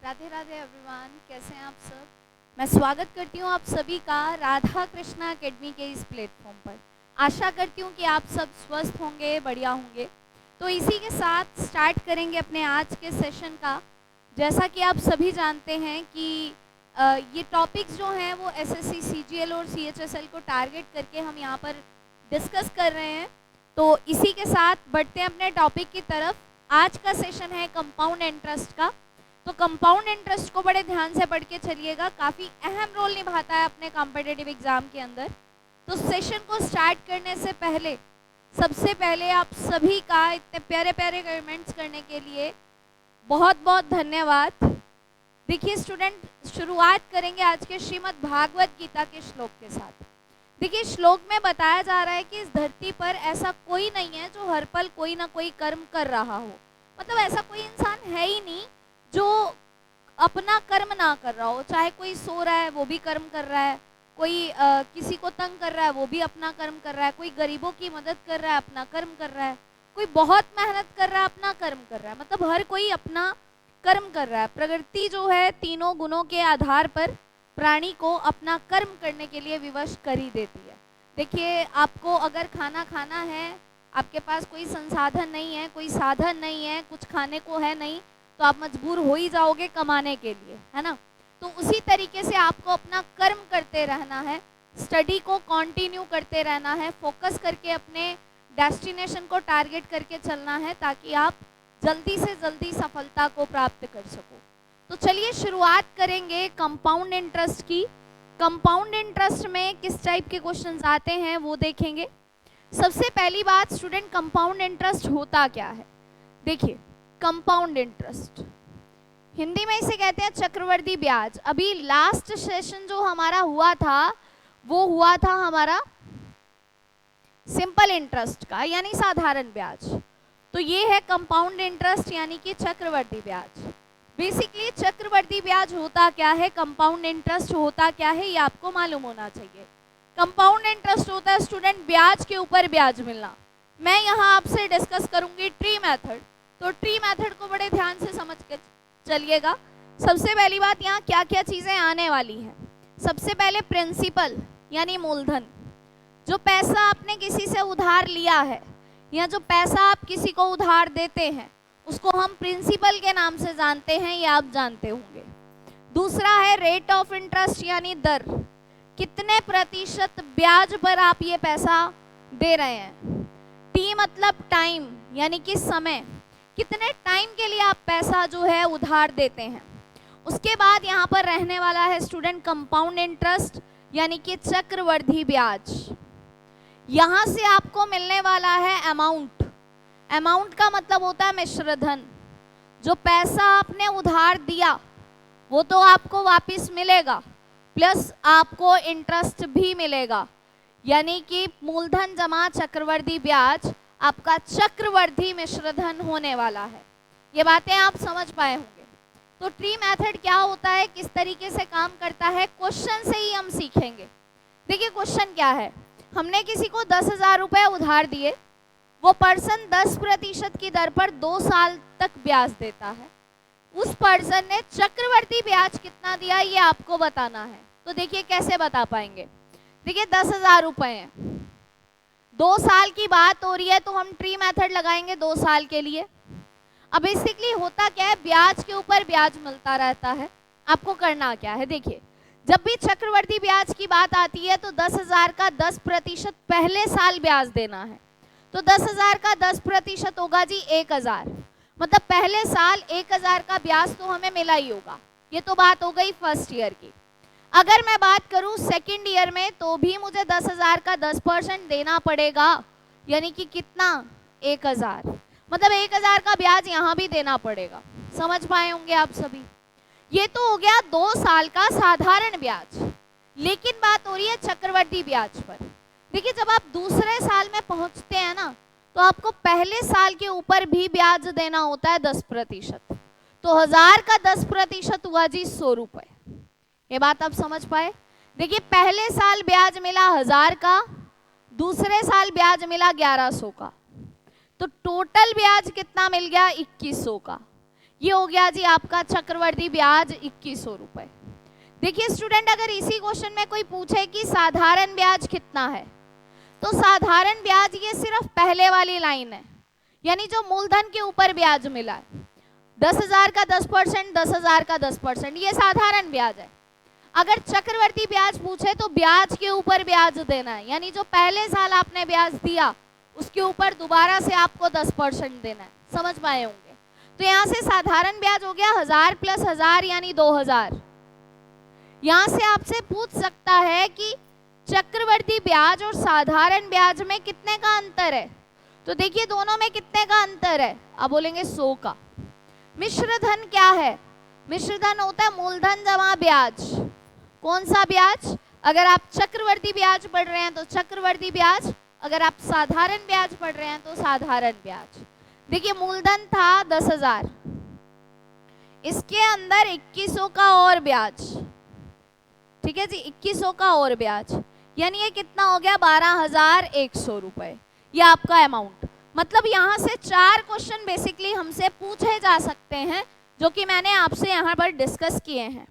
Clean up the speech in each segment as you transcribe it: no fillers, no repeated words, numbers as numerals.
Radhe Radhe everyone, कैसे हैं आप सब। मैं स्वागत करती हूँ आप सभी का राधा कृष्णा एकेडमी के इस प्लेटफॉर्म पर। आशा करती हूँ कि आप सब स्वस्थ होंगे, बढ़िया होंगे। तो इसी के साथ स्टार्ट करेंगे अपने आज के सेशन का। जैसा कि आप सभी जानते हैं कि ये टॉपिक्स जो हैं वो एसएससी, सीजीएल और सीएचएसएल को टारगेट करके हम यहाँ पर डिस्कस कर रहे हैं। तो इसी के साथ बढ़ते हैं अपने टॉपिक की तरफ। आज का सेशन है कंपाउंड इंटरेस्ट का। तो कंपाउंड इंटरेस्ट को बड़े ध्यान से पढ़ के चलिएगा, काफ़ी अहम रोल निभाता है अपने कॉम्पिटिटिव एग्जाम के अंदर। तो सेशन को स्टार्ट करने से पहले सबसे पहले आप सभी का इतने प्यारे प्यारे कमेंट्स करने के लिए बहुत बहुत धन्यवाद। देखिए स्टूडेंट, शुरुआत करेंगे आज के श्रीमद् भागवत गीता के श्लोक के साथ। देखिए श्लोक में बताया जा रहा है कि इस धरती पर ऐसा कोई नहीं है जो हर पल कोई ना कोई कर्म कर रहा हो। मतलब ऐसा कोई इंसान है ही नहीं जो अपना कर्म ना कर रहा हो। चाहे कोई सो रहा है वो भी कर्म कर रहा है, कोई किसी को तंग कर रहा है वो भी अपना कर्म कर रहा है, कोई गरीबों की मदद कर रहा है अपना कर्म कर रहा है, कोई बहुत मेहनत कर रहा है अपना कर्म कर रहा है। मतलब हर कोई अपना कर्म कर रहा है। प्रकृति जो है तीनों गुणों के आधार पर प्राणी को अपना कर्म करने के लिए विवश कर ही देती है। देखिए आपको अगर खाना खाना है, आपके पास कोई संसाधन नहीं है, कोई साधन नहीं है, कुछ खाने को है नहीं, तो आप मजबूर हो ही जाओगे कमाने के लिए, है ना। तो उसी तरीके से आपको अपना कर्म करते रहना है, स्टडी को कंटिन्यू करते रहना है, फोकस करके अपने डेस्टिनेशन को टारगेट करके चलना है ताकि आप जल्दी से जल्दी सफलता को प्राप्त कर सको। तो चलिए शुरुआत करेंगे कंपाउंड इंटरेस्ट की। कंपाउंड इंटरेस्ट में किस टाइप के क्वेश्चंस आते हैं वो देखेंगे। सबसे पहली बात स्टूडेंट, कंपाउंड इंटरेस्ट होता क्या है। देखिए कंपाउंड इंटरेस्ट हिंदी में इसे कहते हैं चक्रवर्ती ब्याज। अभी लास्ट सेशन जो हमारा हुआ था वो हुआ था हमारा सिंपल इंटरेस्ट का, यानी साधारण ब्याज। तो ये है कंपाउंड इंटरेस्ट यानी कि चक्रवर्ती ब्याज। बेसिकली चक्रवर्ती ब्याज होता क्या है, कंपाउंड इंटरेस्ट होता क्या है, ये आपको मालूम होना चाहिए। कंपाउंड इंटरेस्ट होता है स्टूडेंट ब्याज के ऊपर ब्याज मिलना। मैं यहाँ आपसे डिस्कस करूंगी ट्री मेथड। तो ट्री मेथड को बड़े ध्यान से समझ के चलिएगा। सबसे पहली बात, यहाँ क्या क्या चीज़ें आने वाली हैं। सबसे पहले प्रिंसिपल यानी मूलधन। जो पैसा आपने किसी से उधार लिया है या जो पैसा आप किसी को उधार देते हैं उसको हम प्रिंसिपल के नाम से जानते हैं, ये आप जानते होंगे। दूसरा है रेट ऑफ इंटरेस्ट यानी दर, कितने प्रतिशत ब्याज पर आप ये पैसा दे रहे हैं। टी मतलब टाइम यानी कि समय, कितने टाइम के लिए आप पैसा जो है उधार देते हैं। उसके बाद यहाँ पर रहने वाला है स्टूडेंट कंपाउंड इंटरेस्ट यानी कि चक्रवृद्धि ब्याज। यहाँ से आपको मिलने वाला है अमाउंट। अमाउंट का मतलब होता है मिश्रधन। जो पैसा आपने उधार दिया वो तो आपको वापस मिलेगा, प्लस आपको इंटरेस्ट भी मिलेगा, यानी कि मूलधन जमा चक्रवृद्धि ब्याज आपका चक्रवृद्धि मिश्रधन होने वाला है। ये बातें आप समझ पाए होंगे। तो ट्री मेथड क्या होता है, किस तरीके से काम करता है, क्वेश्चन से ही हम सीखेंगे। देखिए क्वेश्चन क्या है, हमने किसी को 10,000 रुपये उधार दिए, वो पर्सन 10% की दर पर 2 साल तक ब्याज देता है। उस पर्सन ने चक्रवृद्धि ब्याज कितना दिया ये आपको बताना है। तो देखिए कैसे बता पाएंगे। देखिए 10,000 रुपये हैं, 2 साल की बात हो रही है तो हम ट्री मेथड लगाएंगे 2 साल के लिए। अब बेसिकली होता क्या है, ब्याज के ऊपर ब्याज मिलता रहता है। आपको करना क्या है, देखिए जब भी चक्रवृद्धि ब्याज की बात आती है तो 10,000 का 10% पहले साल ब्याज देना है। तो 10,000 का 10% होगा जी 1,000। मतलब पहले साल 1,000 का ब्याज तो हमें मिला ही होगा। ये तो बात हो गई फर्स्ट ईयर की। अगर मैं बात करूं सेकंड ईयर में तो भी मुझे 10,000 का 10% देना पड़ेगा, यानी कि कितना 1,000। मतलब 1,000 का ब्याज यहाँ भी देना पड़ेगा। समझ पाए होंगे आप सभी। ये तो हो गया 2 साल का साधारण ब्याज। लेकिन बात हो रही है चक्रवृद्धि ब्याज पर। देखिए जब आप दूसरे साल में पहुंचते हैं ना तो आपको पहले साल के ऊपर भी ब्याज देना होता है 10%। तो 1,000 का 10% हुआ जी 100 रुपये। ये बात आप समझ पाए। देखिए पहले साल ब्याज मिला 1,000 का, दूसरे साल ब्याज मिला 1,100 का, तो टोटल ब्याज कितना मिल गया 2,100 का। ये हो गया जी आपका चक्रवर्ती ब्याज 2100 रुपए। देखिए स्टूडेंट, अगर इसी क्वेश्चन में कोई पूछे कि साधारण ब्याज कितना है, तो साधारण ब्याज ये सिर्फ पहले वाली लाइन है, यानी जो मूलधन के ऊपर ब्याज मिला है, 10,000 का 10%, 10,000 का 10%, ये साधारण ब्याज है। अगर चक्रवर्ती ब्याज पूछे तो ब्याज के ऊपर ब्याज देना है, यानी जो पहले साल आपने ब्याज दिया उसके ऊपर दोबारा से आपको 10% देना है। समझ पाए होंगे? तो यहाँ से साधारण ब्याज हो गया 1000 प्लस 1000 यानी 2000। यहाँ से आपसे पूछ सकता है कि चक्रवर्ती ब्याज और साधारण ब्याज में कितने का अंतर है, तो देखिए दोनों में कितने का अंतर है, आप बोलेंगे 100 का। मिश्र धन क्या है? मिश्र धन होता है मूलधन जमा ब्याज। कौन सा ब्याज? अगर आप चक्रवर्ती ब्याज पढ़ रहे हैं तो चक्रवर्ती ब्याज, अगर आप साधारण ब्याज पढ़ रहे हैं तो साधारण ब्याज। देखिए मूलधन था 10,000, इसके अंदर 2100 का और ब्याज, ठीक है जी, 2100 का और ब्याज, यानी ये कितना हो गया 12,100 रुपए, ये आपका अमाउंट। मतलब यहाँ से 4 क्वेश्चन बेसिकली हमसे पूछे जा सकते हैं, जो कि मैंने आपसे यहाँ पर डिस्कस किए हैं।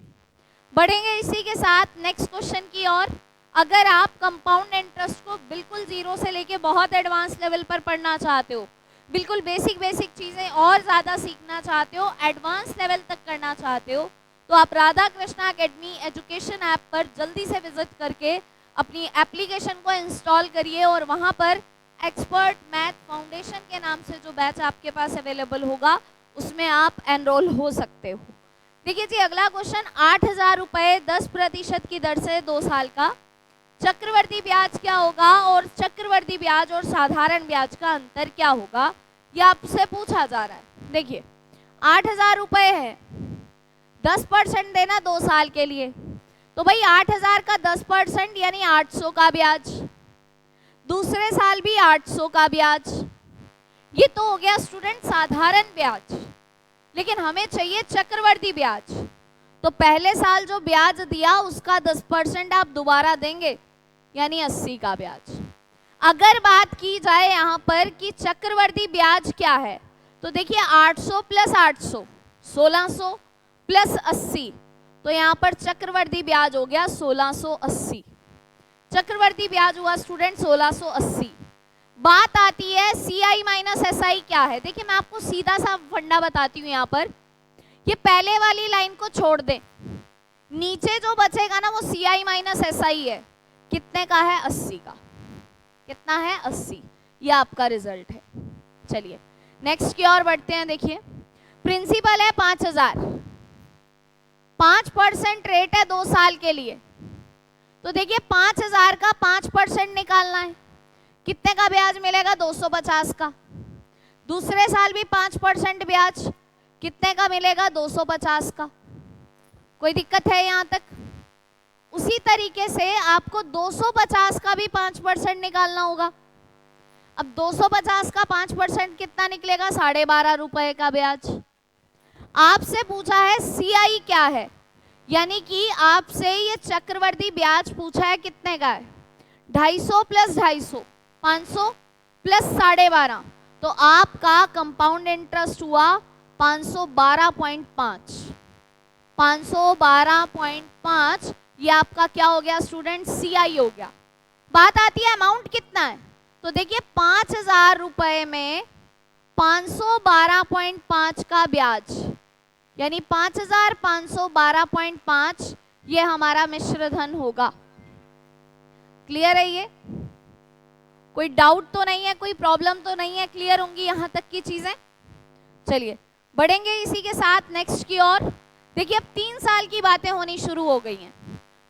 बढ़ेंगे इसी के साथ नेक्स्ट क्वेश्चन की ओर। अगर आप कंपाउंड इंटरेस्ट को बिल्कुल जीरो से लेके बहुत एडवांस लेवल पर पढ़ना चाहते हो, बिल्कुल बेसिक चीज़ें और ज़्यादा सीखना चाहते हो, एडवांस लेवल तक करना चाहते हो, तो आप Radha Krishna academy education app पर जल्दी से विजिट करके अपनी एप्लीकेशन को इंस्टॉल करिए और वहाँ पर एक्सपर्ट मैथ फाउंडेशन के नाम से जो बैच आपके पास अवेलेबल होगा उसमें आप एनरोल हो सकते हो। देखिए जी अगला क्वेश्चन, 8,000 रुपये 10% की दर से 2 साल का चक्रवर्ती ब्याज क्या होगा और चक्रवर्ती ब्याज और साधारण ब्याज का अंतर क्या होगा, ये आपसे पूछा जा रहा है। देखिए 8,000 रुपये है, 10% देना 2 साल के लिए, तो भाई 8,000 का 10% यानी 800 का ब्याज, दूसरे साल भी 800 का ब्याज। ये तो हो गया स्टूडेंट साधारण ब्याज, लेकिन हमें चाहिए चक्रवर्ती ब्याज। तो पहले साल जो ब्याज दिया उसका 10% आप दोबारा देंगे, यानी 80 का ब्याज। अगर बात की जाए यहाँ पर कि चक्रवर्ती ब्याज क्या है, तो देखिए 800 प्लस 800 1600 प्लस 80, तो यहाँ पर चक्रवर्ती ब्याज हो गया 1680। चक्रवर्ती ब्याज हुआ स्टूडेंट 1680। बात आती है CI माइनस SI क्या है। देखिए मैं आपको सीधा सा फंडा बताती हूँ यहाँ पर, ये पहले वाली लाइन को छोड़ दें, नीचे जो बचेगा ना वो CI माइनस SI है, कितने का है 80 का। कितना है 80, ये आपका रिजल्ट है। चलिए नेक्स्ट की ओर बढ़ते हैं। देखिए प्रिंसिपल है 5,000, 5% रेट है 2 साल के लिए, तो देखिए 5,000 का 5% निकालना है, कितने का ब्याज मिलेगा 250 का। दूसरे साल भी 5% ब्याज, कितने का मिलेगा 250 का। कोई दिक्कत है यहाँ तक? उसी तरीके से आपको 250 का भी 5% निकालना होगा। अब 250 का 5% कितना निकलेगा 12.5 रुपए का ब्याज। आपसे पूछा है CI क्या है, यानी कि आपसे ये चक्रवर्ती ब्याज पूछा है कितने का है, 250 प्लस 250 500 प्लस 12.5, तो आपका कंपाउंड इंटरेस्ट हुआ 512.5। 512.5 ये आपका क्या हो गया स्टूडेंट, CI हो गया। बात आती है अमाउंट कितना है, तो देखिए 5,000 रुपए में 512.5 का ब्याज, यानी 5,512.5 ये हमारा मिश्र धन होगा। क्लियर है? ये कोई डाउट तो नहीं है, कोई प्रॉब्लम तो नहीं है, क्लियर होंगी यहाँ तक की चीजें। चलिए बढ़ेंगे इसी के साथ नेक्स्ट की ओर। देखिए अब 3 साल की बातें होनी शुरू हो गई हैं,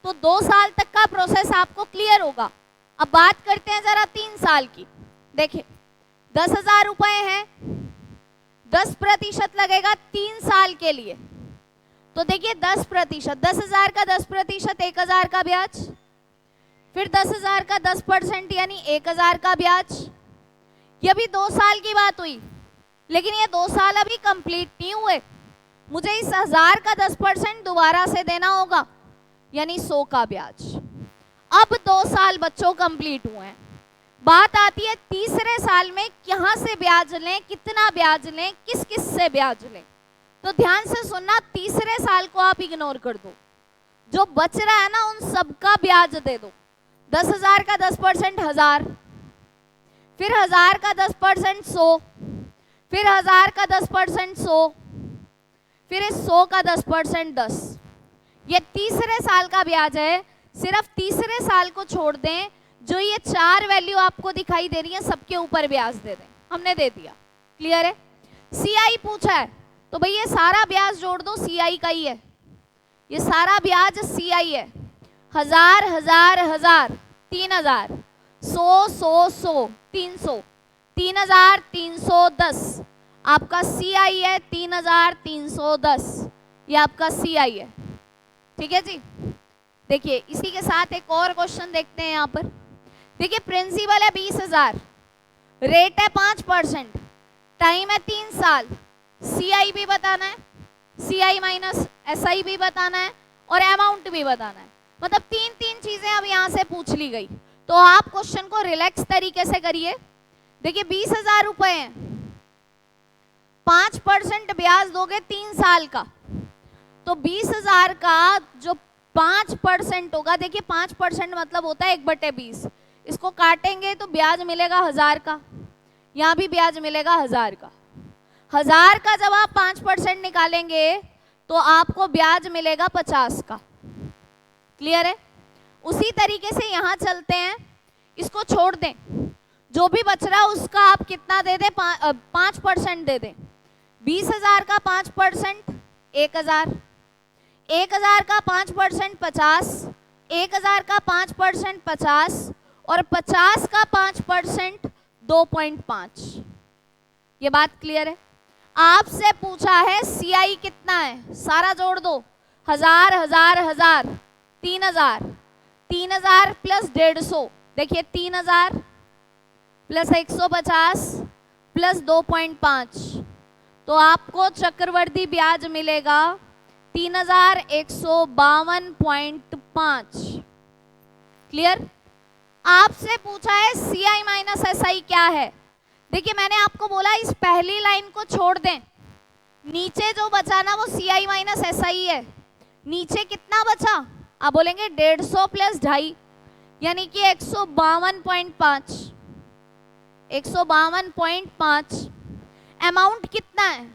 तो 2 साल तक का प्रोसेस आपको क्लियर होगा। अब बात करते हैं जरा 3 साल की। देखिए 10,000 रुपए हैं, 10% लगेगा 3 साल के लिए, तो देखिए 10%, 10,000 का 10% 1,000 का ब्याज, फिर 10,000 का 10% यानी 1,000 का ब्याज। ये अभी 2 साल की बात हुई, लेकिन ये 2 साल अभी कंप्लीट नहीं हुए, मुझे इस 1,000 का 10% दोबारा से देना होगा, यानी 100 का ब्याज। अब 2 साल बच्चों कंप्लीट हुए हैं। बात आती है तीसरे साल में कहाँ से ब्याज लें, कितना ब्याज लें, किस किस से ब्याज लें। तो ध्यान से सुनना, तीसरे साल को आप इग्नोर कर दो, जो बच रहा है ना उन सबका ब्याज दे दो। 10,000 का 10% 1000, फिर 1000 का 10% 100, फिर 1000 का 10% 100, फिर इस 100 का 10% 10। ये तीसरे साल का ब्याज है। सिर्फ तीसरे साल को छोड़ दें, जो ये 4 वैल्यू आपको दिखाई दे रही है सबके ऊपर ब्याज दे दें। हमने दे दिया, क्लियर है। सीआई पूछा है तो भाई ये सारा ब्याज जोड़ दो, सीआई का ही है, ये सारा ब्याज सीआई है। 1000 1000 1000 3000, 100 100 100 300, 3310 आपका सीआई है। 3310 ये आपका सीआई है, ठीक है जी। देखिए इसी के साथ एक और क्वेश्चन देखते हैं यहाँ पर। देखिए प्रिंसिपल है 20,000, रेट है 5%, टाइम है 3 साल, सीआई भी बताना है, सीआई माइनस एसआई भी बताना है और अमाउंट भी बताना है। मतलब 3 चीजें अब यहाँ से पूछ ली गई। तो आप क्वेश्चन को रिलैक्स तरीके से करिए। देखिए 20,000 रुपए हैं, 5% ब्याज दोगे 3 साल का, तो 20,000 का जो 5% होगा, देखिए 5% मतलब होता है 1/20, इसको काटेंगे तो ब्याज मिलेगा 1000 का, यहाँ भी ब्याज मिलेगा 1000 का। 1000 का जब आप 5% निकालेंगे तो आपको ब्याज मिलेगा 50 का, क्लियर है। उसी तरीके से यहाँ चलते हैं, इसको छोड़ दें, जो भी बच रहा है उसका आप कितना दे दें, 5% दे दें। 20,000 का 5% 1000, 1000 का 5% 50, 1000 का 5% 50 और 50 का 5% 2.5। ये बात क्लियर है। आपसे पूछा है सीआई कितना है, सारा जोड़ दो। 1000 1000 1000 3000, 3000 प्लस 150, देखिए 3000 प्लस 150 प्लस 2.5, तो आपको चक्रवर्ती ब्याज मिलेगा 3152.5, क्लियर। आपसे पूछा है सीआई माइनस एसआई क्या है। देखिए मैंने आपको बोला इस पहली लाइन को छोड़ दें, नीचे जो बचा ना वो सीआई माइनस एसआई है। नीचे कितना बचा, आप बोलेंगे 150 प्लस 2.5 यानी कि 152.5, 152.5। अमाउंट कितना है,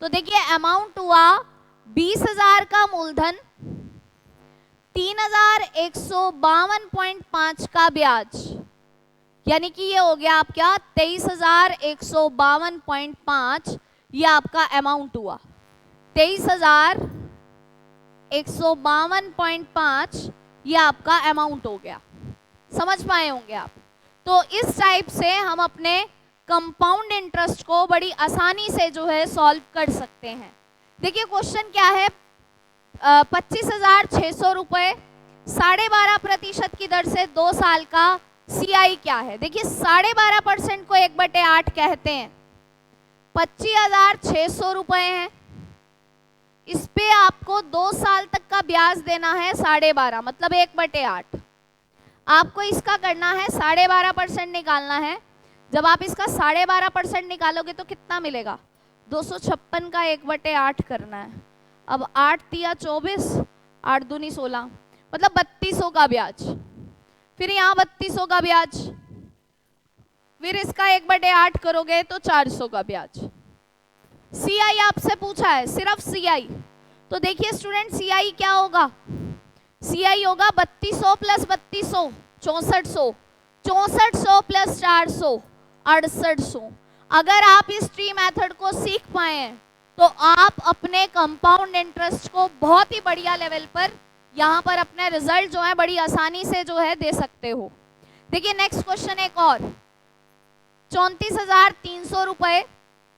तो देखिए अमाउंट हुआ 20,000 का मूलधन, 3152.5 का ब्याज, यानी कि ये हो गया आपका 23,152.5, ये आपका अमाउंट हुआ। 23,152.5 ये आपका अमाउंट हो गया। समझ पाए होंगे आप। तो इस टाइप से हम अपने कंपाउंड इंटरेस्ट को बड़ी आसानी से जो है सॉल्व कर सकते हैं। देखिए क्वेश्चन क्या है, 25,600 रुपये 12.5% की दर से 2 साल का सीआई क्या है। देखिए 12.5% को 1/8 कहते हैं। 25,600 रुपये हैं, इस पे आपको 2 साल तक का ब्याज देना है 12.5 मतलब 1/8। आपको इसका करना है 12.5% निकालना है। जब आप इसका 12.5% निकालोगे तो कितना मिलेगा, 256 का 1/8 करना है। अब 8 तिया 24, 8 दूनी 16 मतलब 3200 का ब्याज। फिर यहाँ 3200 का ब्याज, फिर इसका 1/8 करोगे तो 400 का ब्याज। सीआई आपसे पूछा है, सिर्फ सीआई। तो देखिए स्टूडेंट सीआई क्या होगा, सीआई होगा 3200 प्लस 3200 6400, 6400 प्लस 400 6800। अगर आप इस ट्री मेथड को सीख पाए हैं तो आप अपने कंपाउंड इंटरेस्ट को बहुत ही बढ़िया लेवल पर यहाँ पर अपने रिजल्ट जो है बड़ी आसानी से जो है दे सकते हो। देखिए नेक्स्ट क्वेश्चन एक और, 34,300 रुपये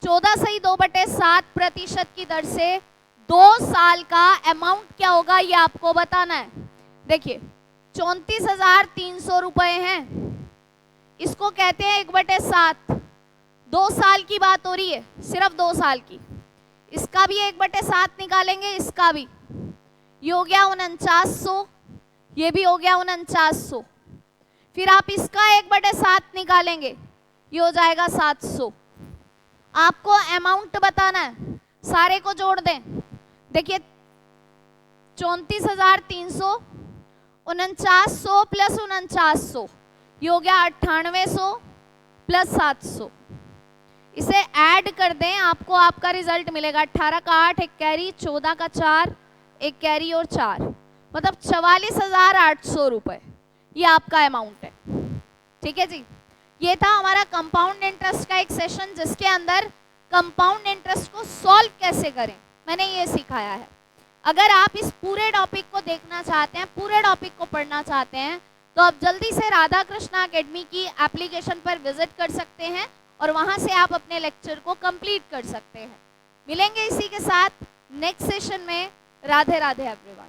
14.2/7% की दर से 2 साल का अमाउंट क्या होगा ये आपको बताना है। देखिए 34,300 रुपये हैं, इसको कहते हैं 1/7। 2 साल की बात हो रही है, सिर्फ 2 साल की। इसका भी 1/7 निकालेंगे, इसका भी, ये हो गया 4900, ये भी हो गया 4900। फिर आप इसका 1/7 निकालेंगे, ये हो जाएगा 700। आपको अमाउंट बताना है, सारे को जोड़ दें, देखिए 34,300, 4900 प्लस 4900, ये हो गया 9800 प्लस 700। इसे ऐड कर दें, आपको आपका रिजल्ट मिलेगा 18 का 8, एक कैरी, 14 का 4, एक कैरी और 4, मतलब 44,800 रुपए, ये आपका अमाउंट है। ठीक है जी, ये था हमारा कंपाउंड इंटरेस्ट का एक सेशन जिसके अंदर कंपाउंड इंटरेस्ट को सॉल्व कैसे करें मैंने ये सिखाया है। अगर आप इस पूरे टॉपिक को देखना चाहते हैं, पूरे टॉपिक को पढ़ना चाहते हैं, तो आप जल्दी से राधा कृष्णा एकेडमी की एप्लीकेशन पर विजिट कर सकते हैं और वहां से आप अपने लेक्चर को कंप्लीट कर सकते हैं। मिलेंगे इसी के साथ नेक्स्ट सेशन में। राधे राधे एवरीवन।